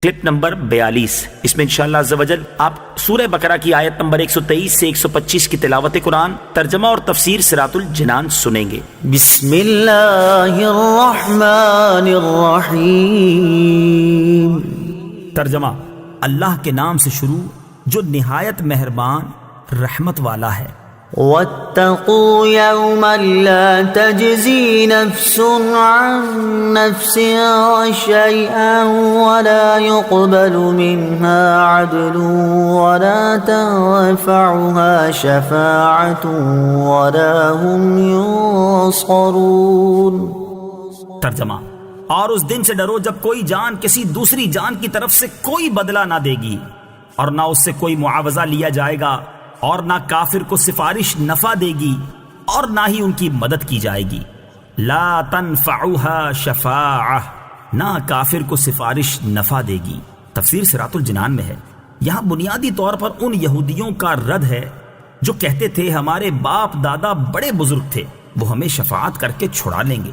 Clip number 42۔ اس میں انشاءاللہ عز و جل آپ سورہ بقرہ کی آیت نمبر 123 سے 125 کی تلاوت قرآن، ترجمہ اور تفسیر صراط الجنان سنیں گے۔ بسم اللہ الرحمن الرحیم۔ ترجمہ: اللہ کے نام سے شروع جو نہایت مہربان رحمت والا ہے۔ واتقوا يوما لا تجزي نفس عن نفس شيئا ولا يقبل منها عدل ولا تنفعها شفاعة ولا هم ينصرون۔ ترجمہ: اور اس دن سے ڈرو جب کوئی جان کسی دوسری جان کی طرف سے کوئی بدلہ نہ دے گی، اور نہ اس سے کوئی معاوضہ لیا جائے گا، اور نہ کافر کو سفارش نفع دے گی، اور نہ ہی ان کی مدد کی جائے گی۔ لا تنفعها شفاعہ، نہ کافر کو سفارش نفع دے گی۔ تفسیر صراط الجنان میں ہے، یہاں بنیادی طور پر ان یہودیوں کا رد ہے جو کہتے تھے ہمارے باپ دادا بڑے بزرگ تھے، وہ ہمیں شفاعت کر کے چھڑا لیں گے۔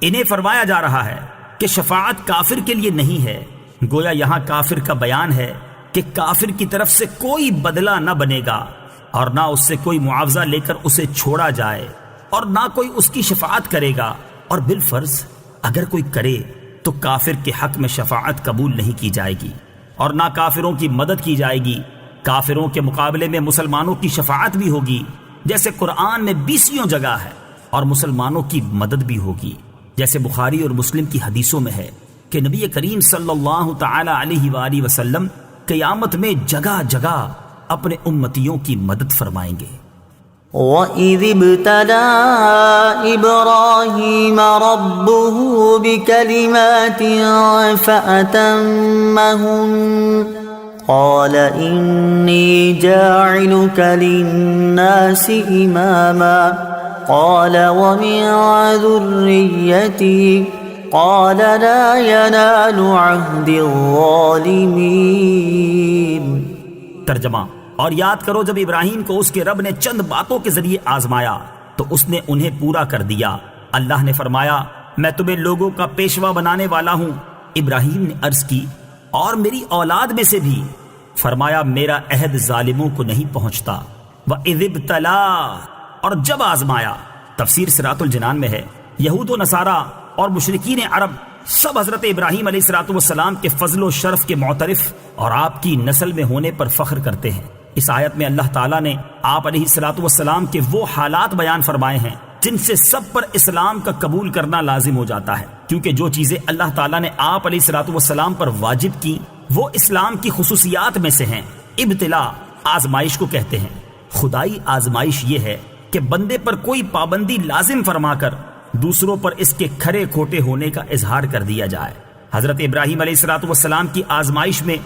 انہیں فرمایا جا رہا ہے کہ شفاعت کافر کے لیے نہیں ہے۔ گویا یہاں کافر کا بیان ہے کہ کافر کی طرف سے کوئی بدلہ نہ بنے گا، اور نہ اس سے کوئی معاوضہ لے کر اسے چھوڑا جائے، اور نہ کوئی اس کی شفاعت کرے گا، اور بالفرض اگر کوئی کرے تو کافر کے حق میں شفاعت قبول نہیں کی جائے گی، اور نہ کافروں کی مدد کی جائے گی۔ کافروں کے مقابلے میں مسلمانوں کی شفاعت بھی ہوگی، جیسے قرآن میں 20 جگہ ہے، اور مسلمانوں کی مدد بھی ہوگی، جیسے بخاری اور مسلم کی حدیثوں میں ہے کہ نبی کریم صلی اللہ تعالی علیہ وآلہ وسلم قیامت میں جگہ جگہ اپنے امتیوں کی مدد فرمائیں گے۔ وَإِذِ ابْتَلَىٰ إِبْرَاهِيمَ رَبُّهُ بِكَلِمَاتٍ فَأَتَمَّهُنَّ قَالَ إِنِّي جَاعِلُكَ لِلنَّاسِ إِمَامًا قَالَ وَمِن ذُرِّيَّتِي قَالَ لَا يَنَالُ عَهْدِ الظَّالِمِينَ۔ ترجمہ: اور یاد کرو جب ابراہیم کو اس کے رب نے چند باتوں کے ذریعے آزمایا تو اس نے انہیں پورا کر دیا۔ اللہ نے فرمایا میں تمہیں لوگوں کا پیشوا بنانے والا ہوں۔ ابراہیم نے عرض کی اور میری اولاد میں سے بھی؟ فرمایا میرا عہد ظالموں کو نہیں پہنچتا۔ وَإِذِ ابْتَلَىٰ، اور جب آزمایا۔ تفسیر صراط الجنان میں ہے یہود و نصارہ اور مشرکین عرب سب حضرت ابراہیم علیہ السلام کے فضل و شرف کے معترف اور آپ کی نسل میں ہونے پر فخر کرتے ہیں۔ اس آیت میں اللہ تعالیٰ نے آپ علیہ السلام کے وہ حالات بیان فرمائے ہیں جن سے سب پر اسلام کا قبول کرنا لازم ہو جاتا ہے، کیونکہ جو چیزیں اللہ تعالیٰ نے آپ علیہ السلام پر واجب کی وہ اسلام کی خصوصیات میں سے ہیں۔ ابتلا آزمائش کو کہتے ہیں۔ خدائی آزمائش یہ ہے کہ بندے پر کوئی پابندی لازم فرما کر دوسروں پر اس کے کھرے کھوٹے ہونے کا اظہار کر دیا جائے۔ حضرت ابراہیم علیہ السلام کی آزمائش میں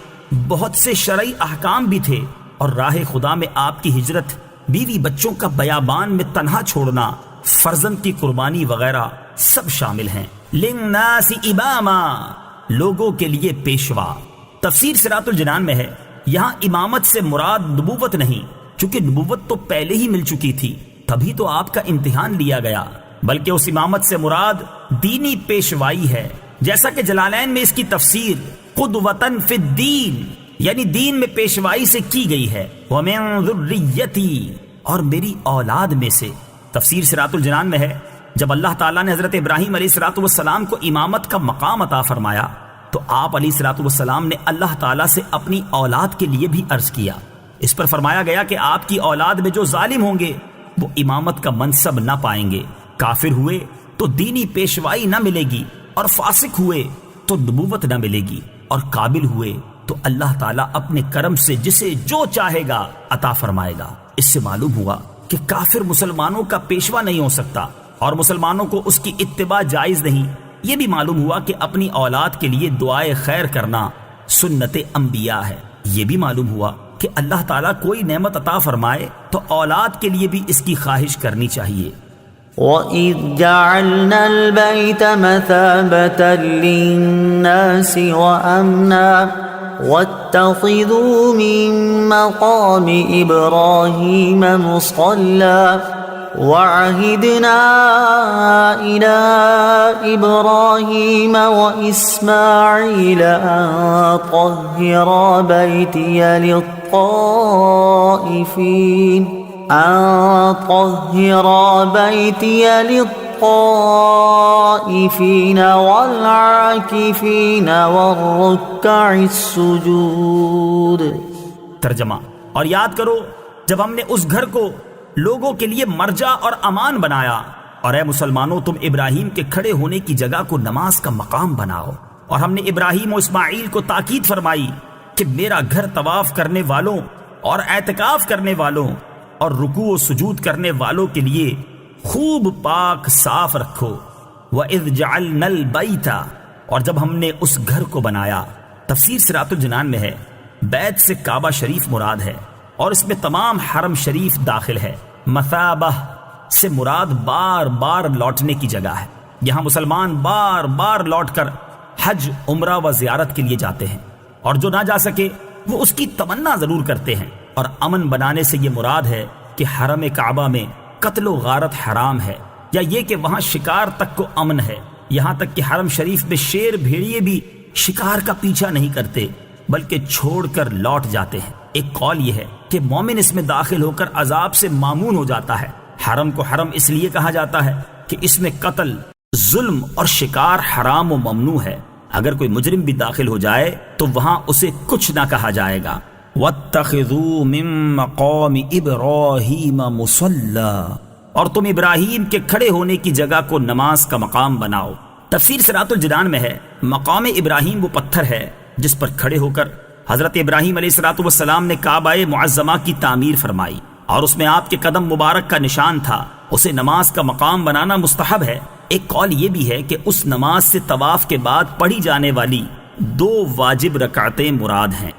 بہت سے شرعی احکام بھی تھے، اور راہ خدا میں آپ کی ہجرت، بیوی بچوں کا بیابان میں تنہا چھوڑنا، فرزند کی قربانی وغیرہ سب شامل ہیں۔ للناس اماما، لوگوں کے لیے پیشوا۔ تفسیر صراط الجنان میں ہے یہاں امامت سے مراد نبوت نہیں، چونکہ نبوت تو پہلے ہی مل چکی تھی، تبھی تو آپ کا امتحان لیا گیا، بلکہ اس امامت سے مراد دینی پیشوائی ہے، جیسا کہ جلالین میں اس کی تفسیر قدوۃً فی الدین یعنی دین میں پیشوائی سے کی گئی ہے۔ وَمِن ذُرِّيَّتِي، اور میری اولاد میں سے۔ تفسیر صراط الجنان میں ہے جب اللہ تعالیٰ نے حضرت ابراہیم علیہ السلام کو امامت کا مقام عطا فرمایا تو آپ علیہ السلام نے اللہ تعالیٰ سے اپنی اولاد کے لیے بھی عرض کیا۔ اس پر فرمایا گیا کہ آپ کی اولاد میں جو ظالم ہوں گے وہ امامت کا منصب نہ پائیں گے، کافر ہوئے تو دینی پیشوائی نہ ملے گی، اور فاسق ہوئے تو نبوت نہ ملے گی، اور قابل ہوئے تو اللہ تعالیٰ اپنے کرم سے جسے جو چاہے گا عطا فرمائے گا۔ اس سے معلوم ہوا کہ کافر مسلمانوں کا پیشوا نہیں ہو سکتا، اور مسلمانوں کو اس کی اتباع جائز نہیں۔ یہ بھی معلوم ہوا کہ اپنی اولاد کے لیے دعائے خیر کرنا سنت انبیاء ہے۔ یہ بھی معلوم ہوا کہ اللہ تعالیٰ کوئی نعمت عطا فرمائے تو اولاد کے لیے بھی اس کی خواہش کرنی چاہیے۔ وَإِذْ جَعَلْنَا الْبَيْتَ مَثَابَةً لِلنَّاسِ وَأَمْنًا وَاتَّخِذُوا مِن مَّقَامِ إِبْرَاهِيمَ مُصَلًّى وعهدنا إلى إبراهيم وإسماعيل أن طهرا بيتي للطائفين والعاكفين والركع السجود. ترجمہ: اور یاد کرو جب ہم نے اس گھر کو لوگوں کے لیے مرجع اور امان بنایا، اور اے مسلمانوں تم ابراہیم کے کھڑے ہونے کی جگہ کو نماز کا مقام بناؤ. اور ہم نے ابراہیم و اسماعیل کو تاکید فرمائی کہ میرا گھر طواف کرنے والوں اور اعتکاف کرنے والوں اور رکوع و سجود کرنے والوں کے لیے خوب پاک صاف رکھو. وَإِذْ جَعَلْنَا الْبَيْتَ، اور جب ہم نے اس گھر کو بنایا. تفسیر صراط الجنان میں ہے بیت سے کعبہ شریف مراد ہے اور اس میں تمام حرم شریف داخل ہے. مثابہ سے مراد بار بار لوٹنے کی جگہ ہے. یہاں مسلمان بار بار لوٹ کر حج، عمرہ و زیارت کے لیے جاتے ہیں، اور جو نہ جا سکے وہ اس کی تمنا ضرور کرتے ہیں. اور امن بنانے سے یہ مراد ہے کہ حرم کعبہ میں قتل و غارت حرام ہے، یا یہ کہ وہاں شکار تک کو امن ہے. یہاں تک کہ حرم شریف میں شیر بھیڑیے بھی شکار کا پیچھا نہیں کرتے بلکہ چھوڑ کر لوٹ جاتے ہیں. ایک قول یہ ہے کہ مومن اس میں داخل ہو کر عذاب سے مامون ہو جاتا ہے. حرم کو حرم اس لیے کہا جاتا ہے کہ اس میں قتل، ظلم اور شکار حرام و ممنوع ہے. اگر کوئی مجرم بھی داخل ہو جائے تو وہاں اسے کچھ نہ کہا جائے گا. وَاتَّخِذُوا مِن مَّقَامِ إِبْرَاهِيمَ مُصَلًّى، اور تم ابراہیم کے کھڑے ہونے کی جگہ کو نماز کا مقام بناؤ. تفسیر صراط الجنان میں ہے مقام ابراہیم وہ پتھر ہے جس پر کھڑے ہو کر حضرت ابراہیم علیہ السلام نے کعبہ معظمہ کی تعمیر فرمائی، اور اس میں آپ کے قدم مبارک کا نشان تھا. اسے نماز کا مقام بنانا مستحب ہے. ایک قول یہ بھی ہے کہ اس نماز سے طواف کے بعد پڑھی جانے والی 2 واجب رکعتیں مراد ہیں.